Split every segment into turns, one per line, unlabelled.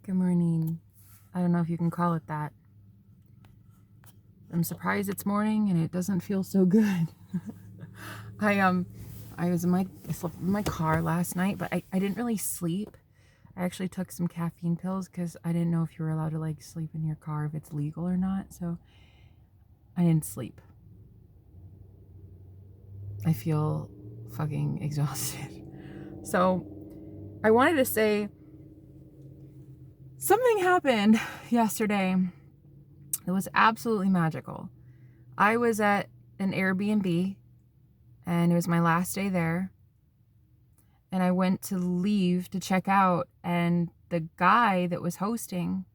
Good morning. I don't know if you can call it that. I'm surprised it's morning and it doesn't feel so good. I was I slept in my car last night, but I didn't really sleep. I actually took some caffeine pills because I didn't know if you were allowed to like sleep in your car, if it's legal or not. So I didn't sleep. I feel fucking exhausted. So I wanted to say something happened yesterday. It was absolutely magical. I was at an Airbnb and it was my last day there. And I went to leave to check out, and the guy that was hosting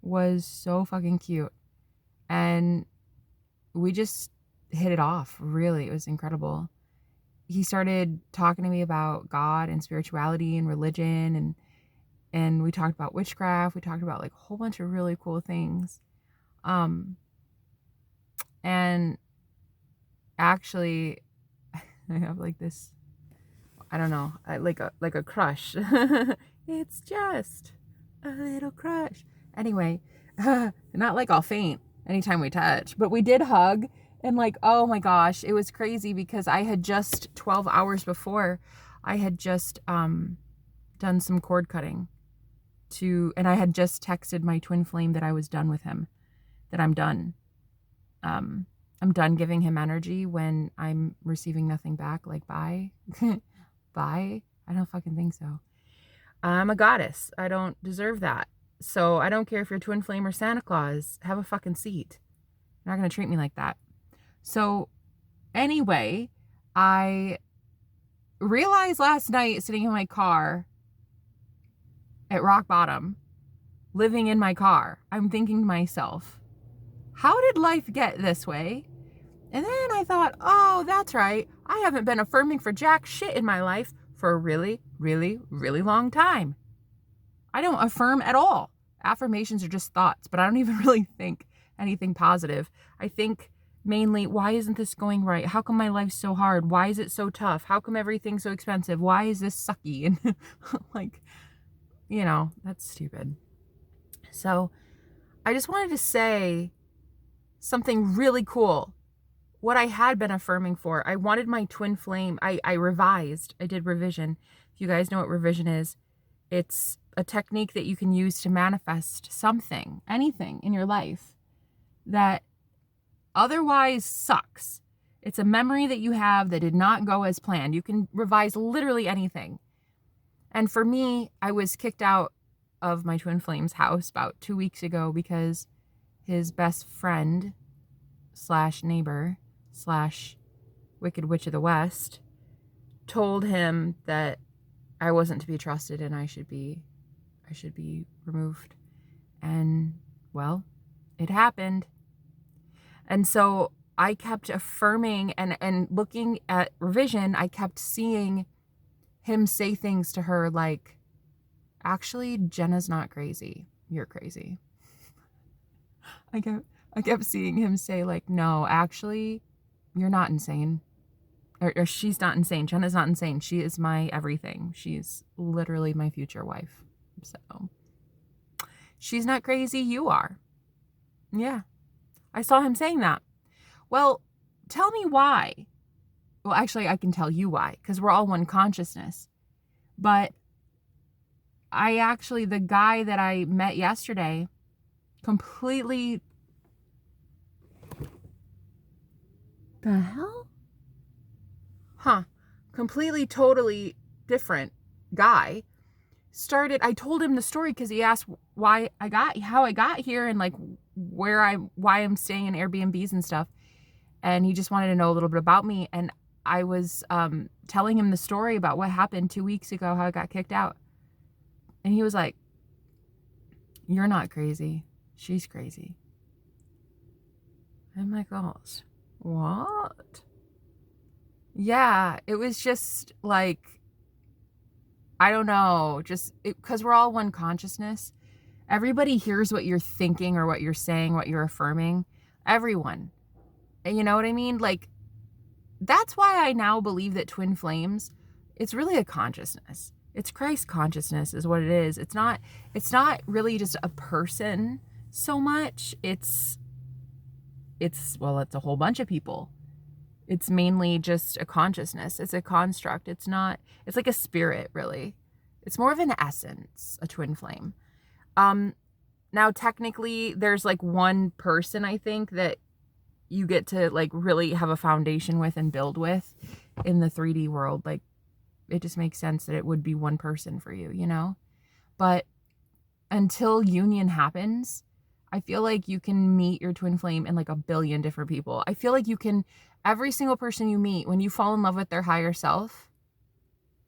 was so fucking cute. And we just hit it off, really. It was incredible. He started talking to me about God and spirituality and religion, and we talked about witchcraft. We talked about like a whole bunch of really cool things. And actually, I have like this, I don't know, like a crush. It's just a little crush. Anyway, not like I'll faint anytime we touch, but we did hug. And like, oh my gosh, it was crazy because I had just 12 hours before, I had just done some cord cutting and I had just texted my twin flame that I was done with him, that I'm done. I'm done giving him energy when I'm receiving nothing back. Like, bye. Bye. I don't fucking think so. I'm a goddess. I don't deserve that. So I don't care if you're twin flame or Santa Claus. Have a fucking seat. You're not going to treat me like that. So anyway, I realized last night sitting in my car at rock bottom, living in my car, I'm thinking to myself, how did life get this way? And then I thought, oh, that's right. I haven't been affirming for jack shit in my life for a really, really, really long time. I don't affirm at all. Affirmations are just thoughts, but I don't even really think anything positive. I think mainly, why isn't this going right? How come my life's so hard? Why is it so tough? How come everything's so expensive? Why is this sucky? And like, that's stupid. So I just wanted to say something really cool. What I had been affirming for, I wanted my twin flame. I revised. I did revision. If you guys know what revision is, it's a technique that you can use to manifest something, anything in your life that otherwise sucks. It's a memory that you have that did not go as planned. You can revise literally anything. And for me, I was kicked out of my twin flame's house about 2 weeks ago because his best friend / neighbor / Wicked Witch of the West told him that I wasn't to be trusted and I should be removed. And well, it happened. And so I kept affirming and looking at revision, I kept seeing him say things to her like, actually, Jenna's not crazy. You're crazy. I kept seeing him say like, no, actually, you're not insane. Or she's not insane. Jenna's not insane. She is my everything. She's literally my future wife. So she's not crazy. You are. Yeah. I saw him saying that. Well, tell me why. Well, actually, I can tell you why, because we're all one consciousness. But the guy that I met yesterday completely... The hell? Completely, totally different guy. I told him the story because he asked how I got here and like why I'm staying in Airbnbs and stuff. And he just wanted to know a little bit about me. And I was telling him the story about what happened 2 weeks ago, how I got kicked out. And he was like, you're not crazy. She's crazy. I'm like, oh, what? Yeah, it was just like, I don't know, just because we're all one consciousness. Everybody hears what you're thinking or what you're saying, what you're affirming. Everyone. And you know what I mean? Like, that's why I now believe that twin flames, it's really a consciousness. It's Christ consciousness is what it is. It's not really just a person so much. It's well, it's a whole bunch of people. It's mainly just a consciousness. It's a construct. It's like a spirit, really. It's more of an essence, a twin flame. Now technically there's like one person, I think, that you get to like really have a foundation with and build with in the 3D world. Like, it just makes sense that it would be one person for you, you know? But until union happens, I feel like you can meet your twin flame in like a billion different people. I feel like you can, every single person you meet, when you fall in love with their higher self,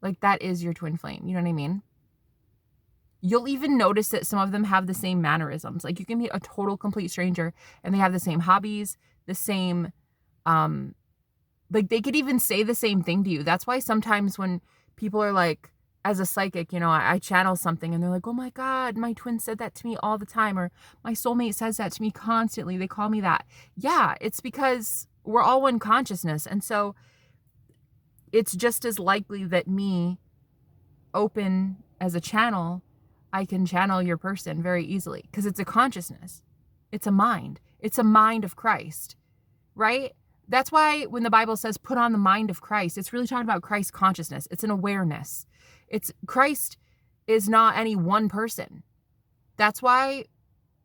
like that is your twin flame. You know what I mean? You'll even notice that some of them have the same mannerisms. Like, you can meet a total complete stranger and they have the same hobbies, the same, like they could even say the same thing to you. That's why sometimes when people are like, as a psychic, you know, I channel something and they're like, oh my God, my twin said that to me all the time. Or my soulmate says that to me constantly. They call me that. Yeah, it's because we're all one consciousness. And so it's just as likely that me open as a channel, I can channel your person very easily because it's a consciousness. It's a mind. It's a mind of Christ, right? That's why when the Bible says put on the mind of Christ, it's really talking about Christ consciousness. It's an awareness. Christ is not any one person. That's why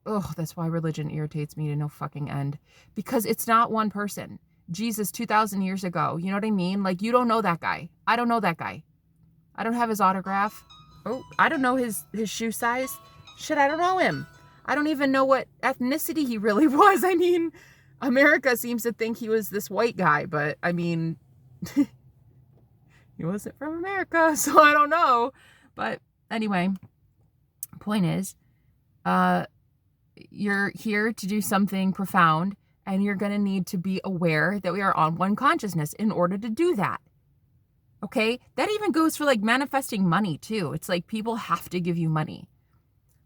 religion irritates me to no fucking end, because it's not one person. Jesus 2,000 years ago, you know what I mean? Like, you don't know that guy. I don't know that guy. I don't have his autograph. Oh, I don't know his shoe size. Shit, I don't know him. I don't even know what ethnicity he really was. I mean, America seems to think he was this white guy, but I mean, he wasn't from America, so I don't know. But anyway, point is, you're here to do something profound, and you're going to need to be aware that we are on one consciousness in order to do that. Okay? That even goes for like manifesting money too. It's like people have to give you money.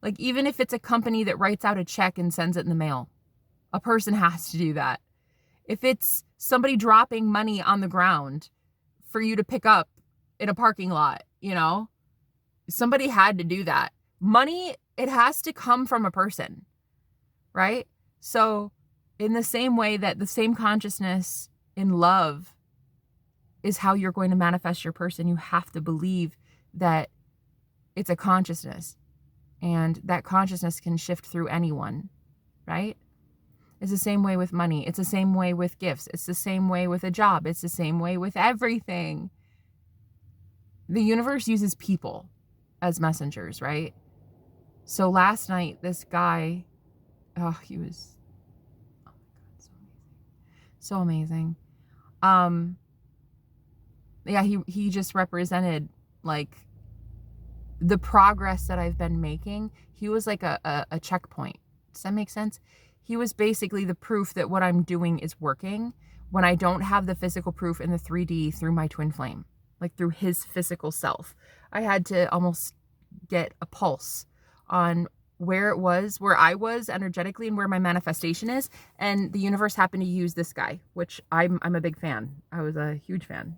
Like, even if it's a company that writes out a check and sends it in the mail, a person has to do that. If it's somebody dropping money on the ground for you to pick up in a parking lot, you know, somebody had to do that. Money, it has to come from a person, right? So in the same way that the same consciousness in love is how you're going to manifest your person, you have to believe that it's a consciousness, and that consciousness can shift through anyone, right? It's the same way with money. It's the same way with gifts. It's the same way with a job. It's the same way with everything. The universe uses people as messengers, right? So last night, this guy, he was, oh my God, so amazing. Yeah, he just represented like the progress that I've been making. He was like a checkpoint. Does that make sense? He was basically the proof that what I'm doing is working when I don't have the physical proof in the 3D through my twin flame, like through his physical self. I had to almost get a pulse on where I was energetically and where my manifestation is. And the universe happened to use this guy, which I'm a big fan. I was a huge fan.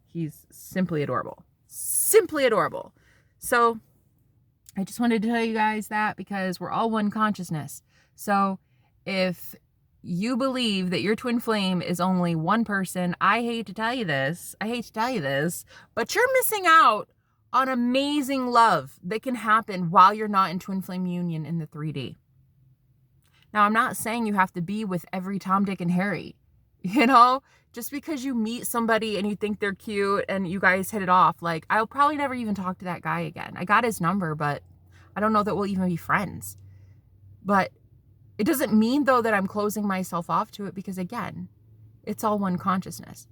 He's simply adorable. Simply adorable. So I just wanted to tell you guys that, because we're all one consciousness. So if you believe that your twin flame is only one person, I hate to tell you this, but you're missing out on amazing love that can happen while you're not in twin flame union in the 3D. Now, I'm not saying you have to be with every Tom, Dick, and Harry, you know? Just because you meet somebody and you think they're cute and you guys hit it off, like, I'll probably never even talk to that guy again. I got his number, but I don't know that we'll even be friends. But it doesn't mean, though, that I'm closing myself off to it, because, again, it's all one consciousness.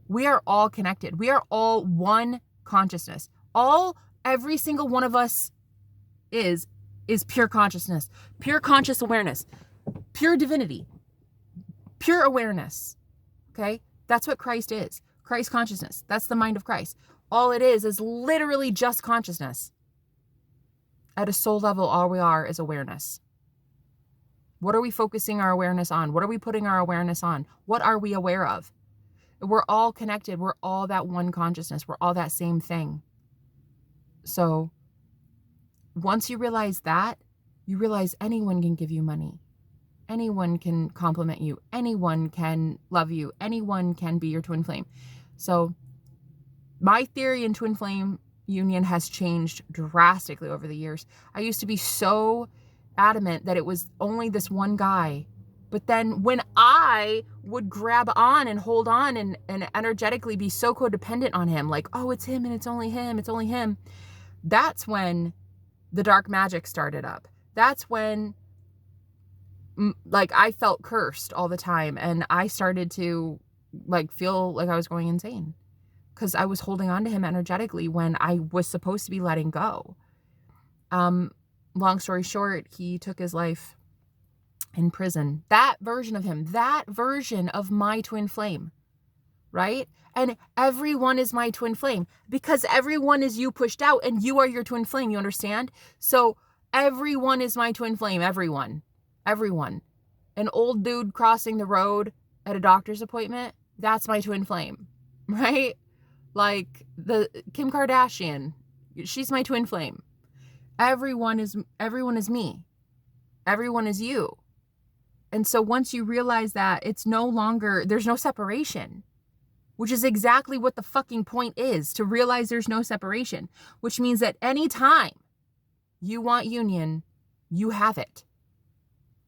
We are all connected. We are all one consciousness. Every single one of us is pure consciousness, pure conscious awareness, pure divinity, pure awareness. Okay? That's what Christ is. Christ consciousness. That's the mind of Christ. All it is literally just consciousness. At a soul level, all we are is awareness. What are we focusing our awareness on? What are we putting our awareness on? What are we aware of? We're all connected. We're all that one consciousness. We're all that same thing. So once you realize that, you realize anyone can give you money. Anyone can compliment you. Anyone can love you. Anyone can be your twin flame. So my theory in twin flame union has changed drastically over the years. I used to be so adamant that it was only this one guy. But then when I would grab on and hold on and energetically be so codependent on him, like, oh, it's him and it's only him, that's when the dark magic started up. That's when like I felt cursed all the time, and I started to like feel like I was going insane because I was holding on to him energetically when I was supposed to be letting go. Long story short, he took his life in prison. That version of him, that version of my twin flame, right? And everyone is my twin flame because everyone is you pushed out and you are your twin flame. You understand? So everyone is my twin flame. Everyone. An old dude crossing the road at a doctor's appointment, that's my twin flame, right? Like the Kim Kardashian, she's my twin flame. Everyone is me. Everyone is you. And so once you realize that, it's no longer, there's no separation, which is exactly what the fucking point is, to realize there's no separation, which means that anytime you want union, you have it.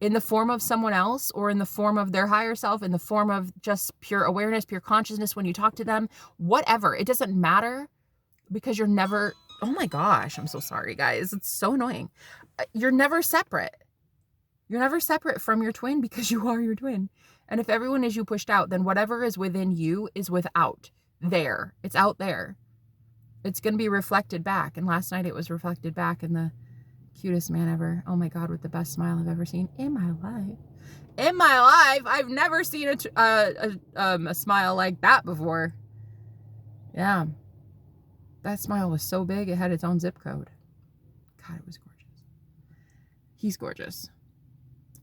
In the form of someone else, or in the form of their higher self, in the form of just pure awareness, pure consciousness when you talk to them, whatever. It doesn't matter, because you're never, oh my gosh, I'm so sorry, guys. It's so annoying. You're never separate. You're never separate from your twin because you are your twin. And if everyone is you pushed out, then whatever is within you is without there. It's out there. It's going to be reflected back. And last night it was reflected back in the cutest man ever. Oh my God, with the best smile I've ever seen in my life. In my life, I've never seen a smile like that before. Yeah. That smile was so big, it had its own zip code. God, it was gorgeous. He's gorgeous.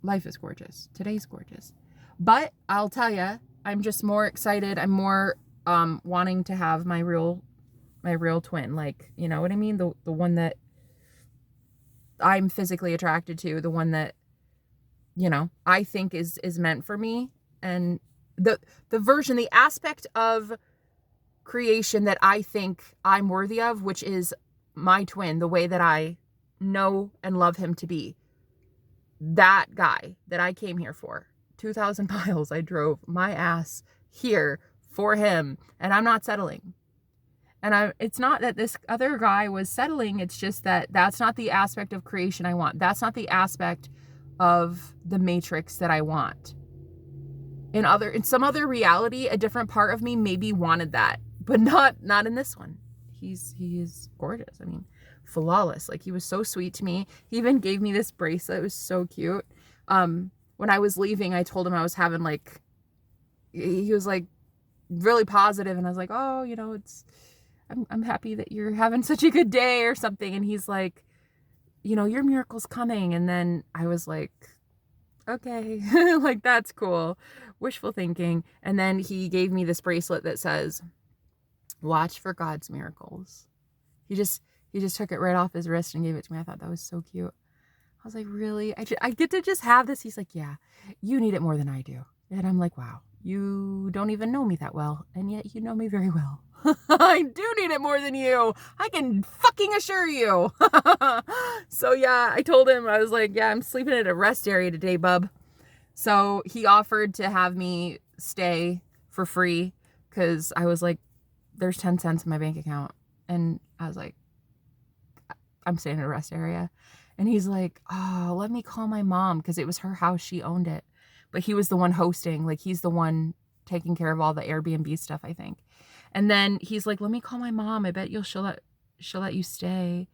Life is gorgeous. Today's gorgeous. But I'll tell you, I'm just more excited. I'm more wanting to have my real twin. Like, you know what I mean? The one that I'm physically attracted to, the one that, you know, I think is meant for me. And the version, the aspect of creation that I think I'm worthy of, which is my twin, the way that I know and love him to be. That guy that I came here for. 2,000 miles I drove my ass here for him, and I'm not settling. And it's not that this other guy was settling, it's just that that's not the aspect of creation I want. That's not the aspect of the matrix that I want. In some other reality, a different part of me maybe wanted that, but not in this one. He is gorgeous. I mean, flawless. Like, he was so sweet to me. He even gave me this bracelet. It was so cute. When I was leaving, I told him I was having like, he was like really positive, and I was like, oh, you know, I'm happy that you're having such a good day or something. And he's like, you know, your miracle's coming. And then I was like, okay, like, that's cool. Wishful thinking. And then he gave me this bracelet that says, watch for God's miracles. He just took it right off his wrist and gave it to me. I thought that was so cute. I was like, really? I get to just have this? He's like, yeah, you need it more than I do. And I'm like, wow, you don't even know me that well, and yet you know me very well. I do need it more than you. I can fucking assure you. So yeah, I told him, I was like, yeah, I'm sleeping at a rest area today, bub. So he offered to have me stay for free, because I was like, there's 10 cents in my bank account. And I was like, I'm staying at a rest area. And he's like, oh, let me call my mom, because it was her house. She owned it. But he was the one hosting. Like, he's the one taking care of all the Airbnb stuff, I think. And then he's like, let me call my mom. I bet she'll let you stay.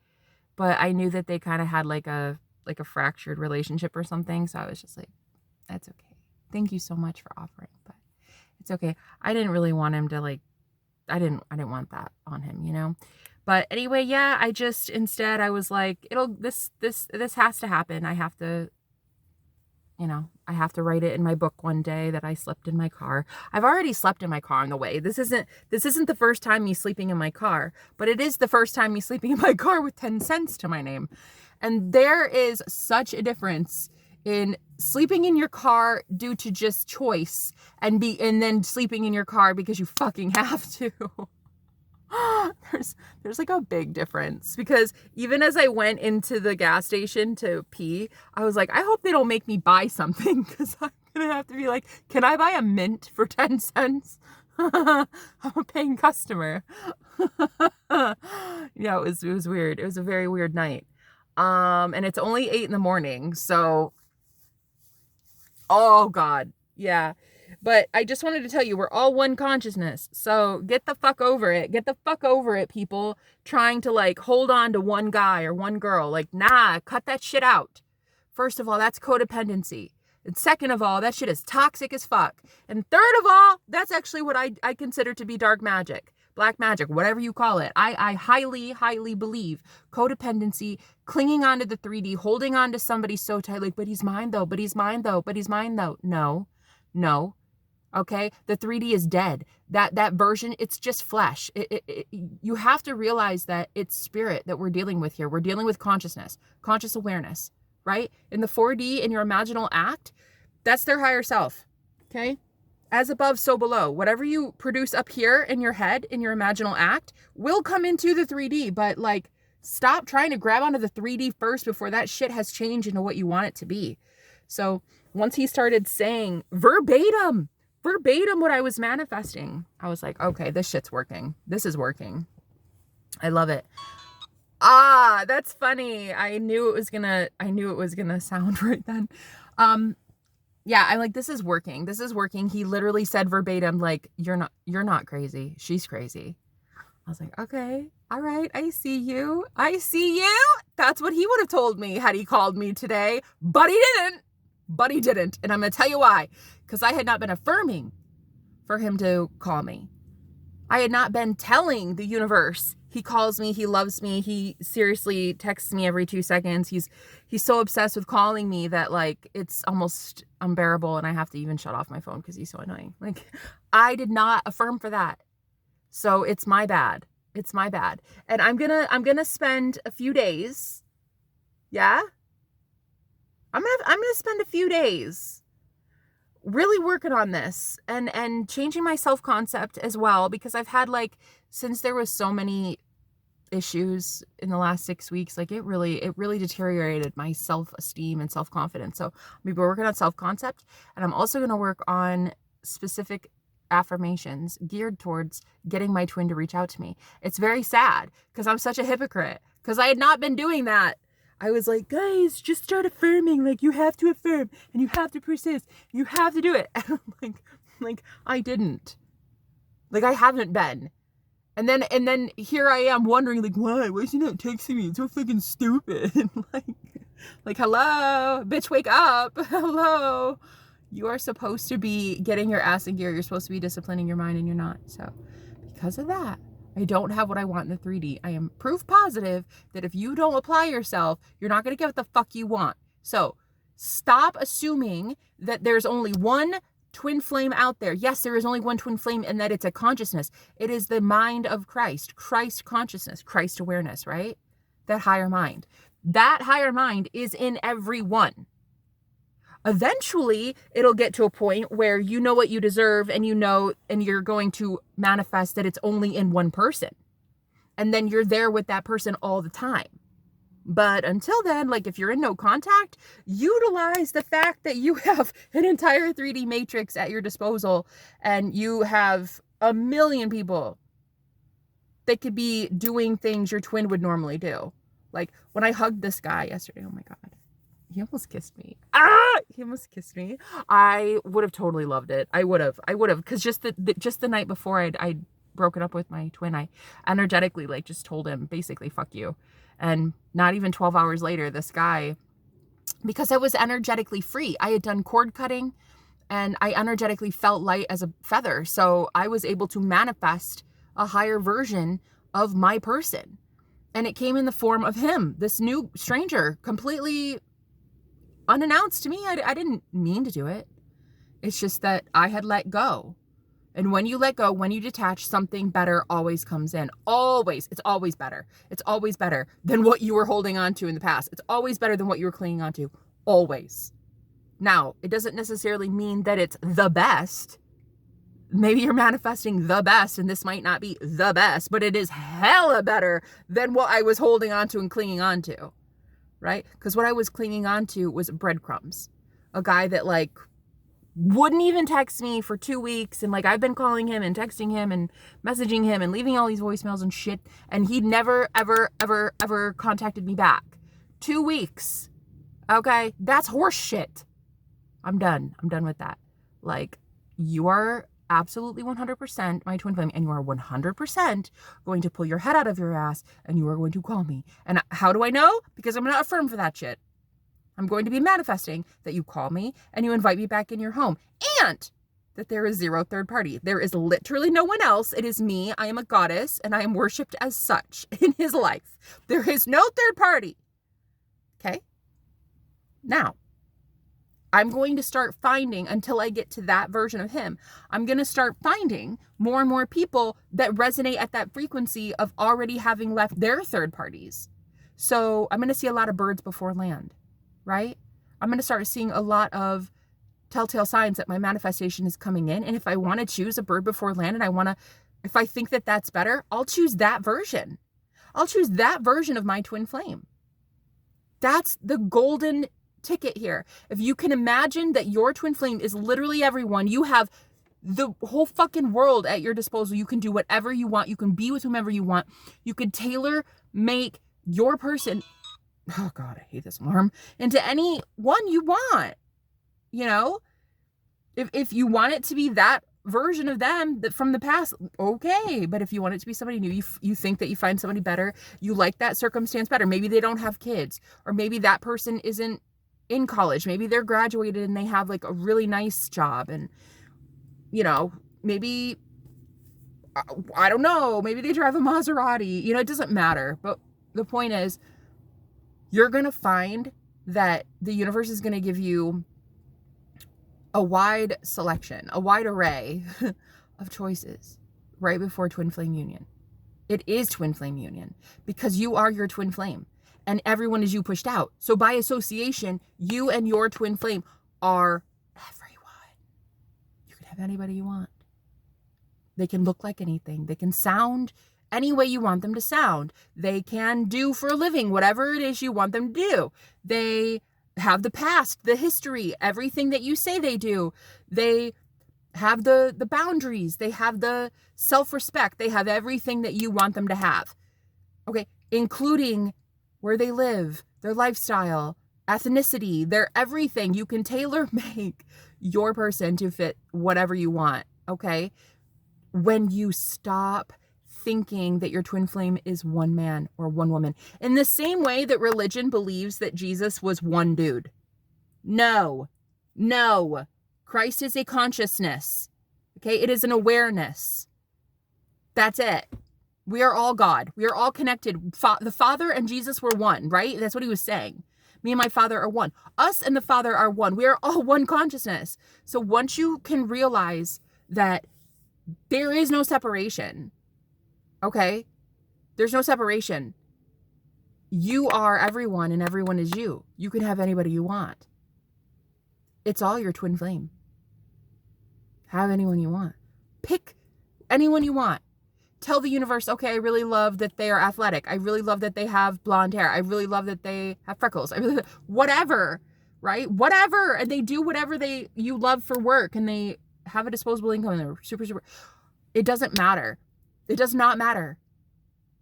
But I knew that they kind of had like a fractured relationship or something. So I was just like, that's okay. Thank you so much for offering, but it's okay. I didn't really want him to, like, I didn't want that on him, you know? But anyway, yeah, instead I was like, this has to happen. I have to, you know, I have to write it in my book one day that I slept in my car. I've already slept in my car on the way. This isn't the first time me sleeping in my car, but it is the first time me sleeping in my car with 10 cents to my name. And there is such a difference in sleeping in your car due to just choice and then sleeping in your car because you fucking have to. There's like a big difference, because even as I went into the gas station to pee, I was like, I hope they don't make me buy something, because I'm gonna have to be like, can I buy a mint for 10 cents? I'm a paying customer. Yeah, it was weird. It was a very weird night. And it's only 8 a.m, so oh God, yeah. But I just wanted to tell you, we're all one consciousness. So get the fuck over it. Get the fuck over it, people trying to like hold on to one guy or one girl. Like, nah, cut that shit out. First of all, that's codependency. And second of all, that shit is toxic as fuck. And third of all, that's actually what I consider to be dark magic, black magic, whatever you call it. I highly, highly believe codependency, clinging onto the 3D, holding on to somebody so tight, like, but he's mine though, but he's mine though, but he's mine though. No. Okay, the 3D is dead. That version, it's just flesh. You have to realize that it's spirit that we're dealing with here. We're dealing with consciousness, conscious awareness, right? In the 4D, in your imaginal act, that's their higher self. Okay, as above, so below. Whatever you produce up here in your head, in your imaginal act, will come into the 3D. But like, stop trying to grab onto the 3D first before that shit has changed into what you want it to be. So once he started saying verbatim what I was manifesting, I was like, okay, this shit's working. This is working. I love it. Ah, that's funny. I knew it was gonna sound right then. Yeah, I'm like, this is working. This is working. He literally said verbatim, like, you're not crazy. She's crazy. I was like, okay, all right, I see you. That's what he would have told me had he called me today, but he didn't. And I'm going to tell you why. Because I had not been affirming for him to call me. I had not been telling the universe, he calls me, he loves me, he seriously texts me every 2 seconds. He's so obsessed with calling me that like it's almost unbearable, and I have to even shut off my phone because he's so annoying. Like, I did not affirm for that. So it's my bad. And I'm gonna spend a few days. Yeah? I'm gonna spend a few days really working on this and changing my self-concept as well, because I've had, like, since there was so many issues in the last 6 weeks, like it really deteriorated my self-esteem and self-confidence. So we've been working on self-concept, and I'm also going to work on specific affirmations geared towards getting my twin to reach out to me. It's very sad because I'm such a hypocrite, because I had not been doing that. I was like, guys, just start affirming. Like, you have to affirm and you have to persist. You have to do it. And I'm like, I didn't. Like, I haven't been. And then here I am wondering, like, why is he not texting me? It's so fucking stupid. like, hello, bitch, wake up. Hello. You are supposed to be getting your ass in gear. You're supposed to be disciplining your mind, and you're not. So because of that, I don't have what I want in the 3D. I am proof positive that if you don't apply yourself, you're not going to get what the fuck you want. So stop assuming that there's only one twin flame out there. Yes, there is only one twin flame, and that it's a consciousness. It is the mind of Christ consciousness, Christ awareness, right? That higher mind. That higher mind is in everyone. Eventually, it'll get to a point where you know what you deserve, and and you're going to manifest that it's only in one person. And then you're there with that person all the time. But until then, like, if you're in no contact, utilize the fact that you have an entire 3D matrix at your disposal, and you have a million people that could be doing things your twin would normally do. Like, when I hugged this guy yesterday, oh my God. He almost kissed me. He almost kissed me. I would have totally loved it. I would have, because just the night before I'd broken up with my twin, I energetically, like, just told him basically, fuck you. And not even 12 hours later, this guy, because I was energetically free. I had done cord cutting, and I energetically felt light as a feather. So I was able to manifest a higher version of my person. And it came in the form of him, this new stranger, completely unannounced to me. I didn't mean to do it. It's just that I had let go. And when you let go, when you detach, something better always comes in. Always. It's always better. It's always better than what you were holding on to in the past. It's always better than what you were clinging on to. Always. Now, it doesn't necessarily mean that it's the best. Maybe you're manifesting the best, and this might not be the best, but it is hella better than what I was holding on to and clinging on to, right? Because what I was clinging on to was breadcrumbs. A guy that like wouldn't even text me for 2 weeks, and like I've been calling him and texting him and messaging him and leaving all these voicemails and shit, and he never, ever contacted me back. 2 weeks. Okay? That's horse shit. I'm done. I'm done with that. Like, you are absolutely 100% my twin flame, and you are 100% going to pull your head out of your ass, and you are going to call me. And how do I know? Because I'm not affirmed for that shit. I'm going to be manifesting that you call me and you invite me back in your home, and that there is zero third party. There is literally no one else. It is me. I am a goddess, and I am worshipped as such in his life. There is no third party. Okay? Now, I'm going to start finding, until I get to that version of him, I'm going to start finding more and more people that resonate at that frequency of already having left their third parties. So I'm going to see a lot of birds before land, right? I'm going to start seeing a lot of telltale signs that my manifestation is coming in. And if I want to choose a bird before land, and if I think that that's better, I'll choose that version. I'll choose that version of my twin flame. That's the golden ticket here. If you can imagine that your twin flame is literally everyone, you have the whole fucking world at your disposal. You can do whatever you want. You can be with whomever you want. You can tailor make your person, oh God, I hate this alarm, into any one you want. You know, if you want it to be that version of them that from the past, okay. But if you want it to be somebody new, you think that you find somebody better, you like that circumstance better. Maybe they don't have kids, or maybe that person isn't in college. Maybe they're graduated and they have like a really nice job, and you know, maybe, I don't know, maybe they drive a Maserati, you know, it doesn't matter. But the point is, you're going to find that the universe is going to give you a wide selection, a wide array of choices right before twin flame union. It is twin flame union because you are your twin flame. And everyone is you pushed out. So by association, you and your twin flame are everyone. You can have anybody you want. They can look like anything. They can sound any way you want them to sound. They can do for a living whatever it is you want them to do. They have the past, the history, everything that you say they do. They have the boundaries. They have the self-respect. They have everything that you want them to have. Okay, including where they live, their lifestyle, ethnicity, their everything. You can tailor make your person to fit whatever you want, okay? When you stop thinking that your twin flame is one man or one woman. In the same way that religion believes that Jesus was one dude. No. Christ is a consciousness, okay? It is an awareness. That's it. We are all God. We are all connected. The Father and Jesus were one, right? That's what he was saying. Me and my Father are one. Us and the Father are one. We are all one consciousness. So once you can realize that there is no separation, okay? There's no separation. You are everyone and everyone is you. You can have anybody you want. It's all your twin flame. Have anyone you want. Pick anyone you want. Tell the universe, okay, I really love that they are athletic. I really love that they have blonde hair. I really love that they have freckles. Whatever, right? Whatever. And they do whatever you love for work, and they have a disposable income, and they're super. It doesn't matter. It does not matter.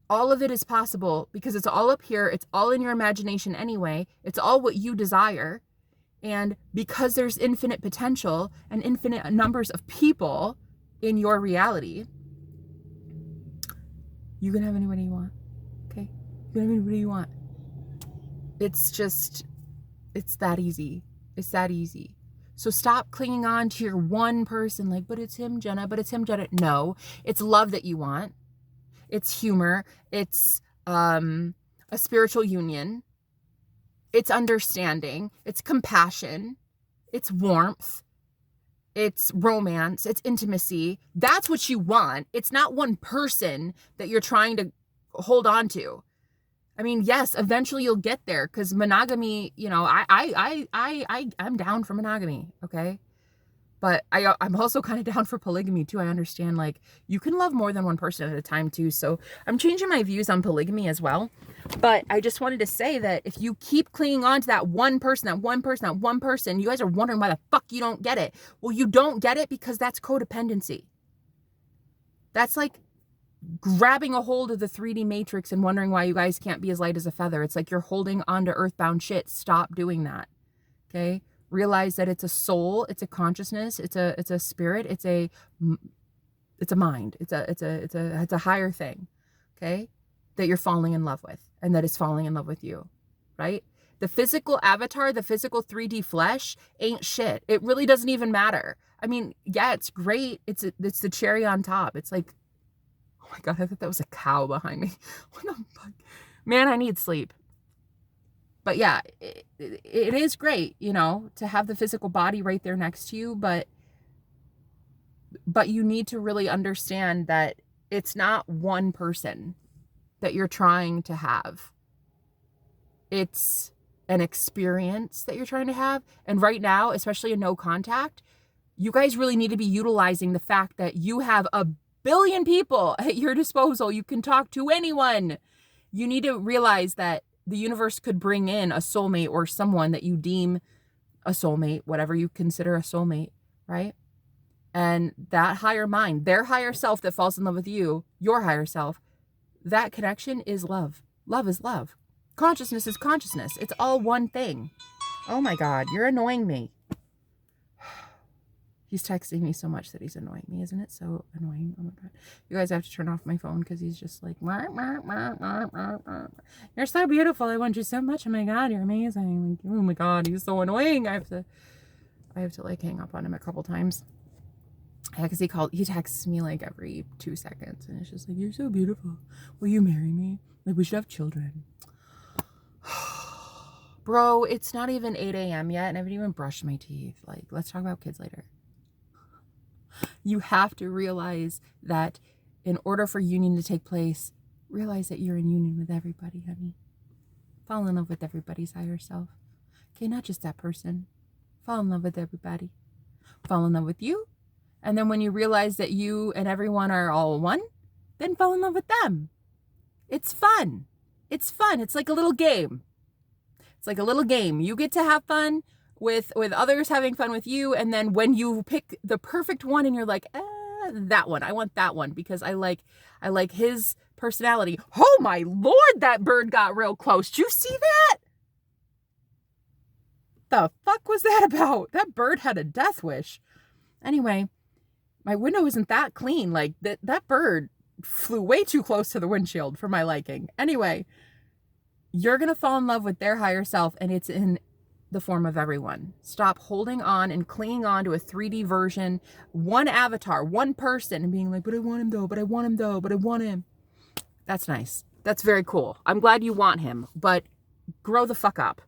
All of it is possible because it's all up here. It's all in your imagination anyway. It's all what you desire. And because there's infinite potential and infinite numbers of people in your reality, you can have anybody you want, okay? You can have anybody you want. It's that easy. It's that easy. So stop clinging on to your one person, like, but it's him, Jenna, but it's him, Jenna. No, it's love that you want. It's humor. It's a spiritual union. It's understanding. It's compassion. It's warmth. It's romance. It's intimacy. That's what you want. It's not one person that you're trying to hold on to. I mean, yes, eventually you'll get there because monogamy, you know, I'm down for monogamy, okay? But I'm also kind of down for polygamy too. I understand, like, you can love more than one person at a time too. So I'm changing my views on polygamy as well. But I just wanted to say that if you keep clinging on to that one person, you guys are wondering why the fuck you don't get it. Well, you don't get it because that's codependency. That's like grabbing a hold of the 3D matrix and wondering why you guys can't be as light as a feather. It's like you're holding on to earthbound shit. Stop doing that. Okay? Realize that it's a soul, it's a consciousness, it's a spirit, it's a mind, it's a higher thing, okay, that you're falling in love with, and that is falling in love with you, right? The physical avatar, the physical 3D flesh ain't shit. It really doesn't even matter. I mean, yeah, it's great. It's the cherry on top. It's like, oh my God, I thought that was a cow behind me. What the fuck? Man, I need sleep. But yeah, it is great, you know, to have the physical body right there next to you, but you need to really understand that it's not one person that you're trying to have. It's an experience that you're trying to have. And right now, especially in no contact, you guys really need to be utilizing the fact that you have a billion people at your disposal. You can talk to anyone. You need to realize that the universe could bring in a soulmate or someone that you deem a soulmate, whatever you consider a soulmate, right? And that higher mind, their higher self that falls in love with you, your higher self, that connection is love. Love is love. Consciousness is consciousness. It's all one thing. Oh my God, you're annoying me. He's texting me so much that he's annoying me. Isn't it so annoying? Oh my God. You guys have to turn off my phone because he's just like, you're so beautiful. I want you so much. Oh my God, you're amazing. Oh my God, he's so annoying. I have to like hang up on him a couple times. Yeah, because he texts me like every 2 seconds. And it's just like, you're so beautiful. Will you marry me? Like, we should have children. Bro, it's not even 8 a.m. yet and I haven't even brushed my teeth. Like, let's talk about kids later. You have to realize that in order for union to take place, realize that you're in union with everybody, honey. Fall in love with everybody's higher self. Okay, not just that person. Fall in love with everybody. Fall in love with you. And then when you realize that you and everyone are all one, then fall in love with them. It's fun. It's fun. It's like a little game. It's like a little game. You get to have fun with others having fun with you, and then when you pick the perfect one and you're like, that one, I want that one because I like his personality. Oh my Lord, that bird got real close. Did you see that? The fuck was that about? That bird had a death wish. Anyway, my window isn't that clean. Like that bird flew way too close to the windshield for my liking. Anyway, you're going to fall in love with their higher self, and it's in the form of everyone. Stop holding on and clinging on to a 3D version, one avatar, one person, and being like, but I want him though, but I want him though, but I want him. That's nice. That's very cool. I'm glad you want him, but grow the fuck up.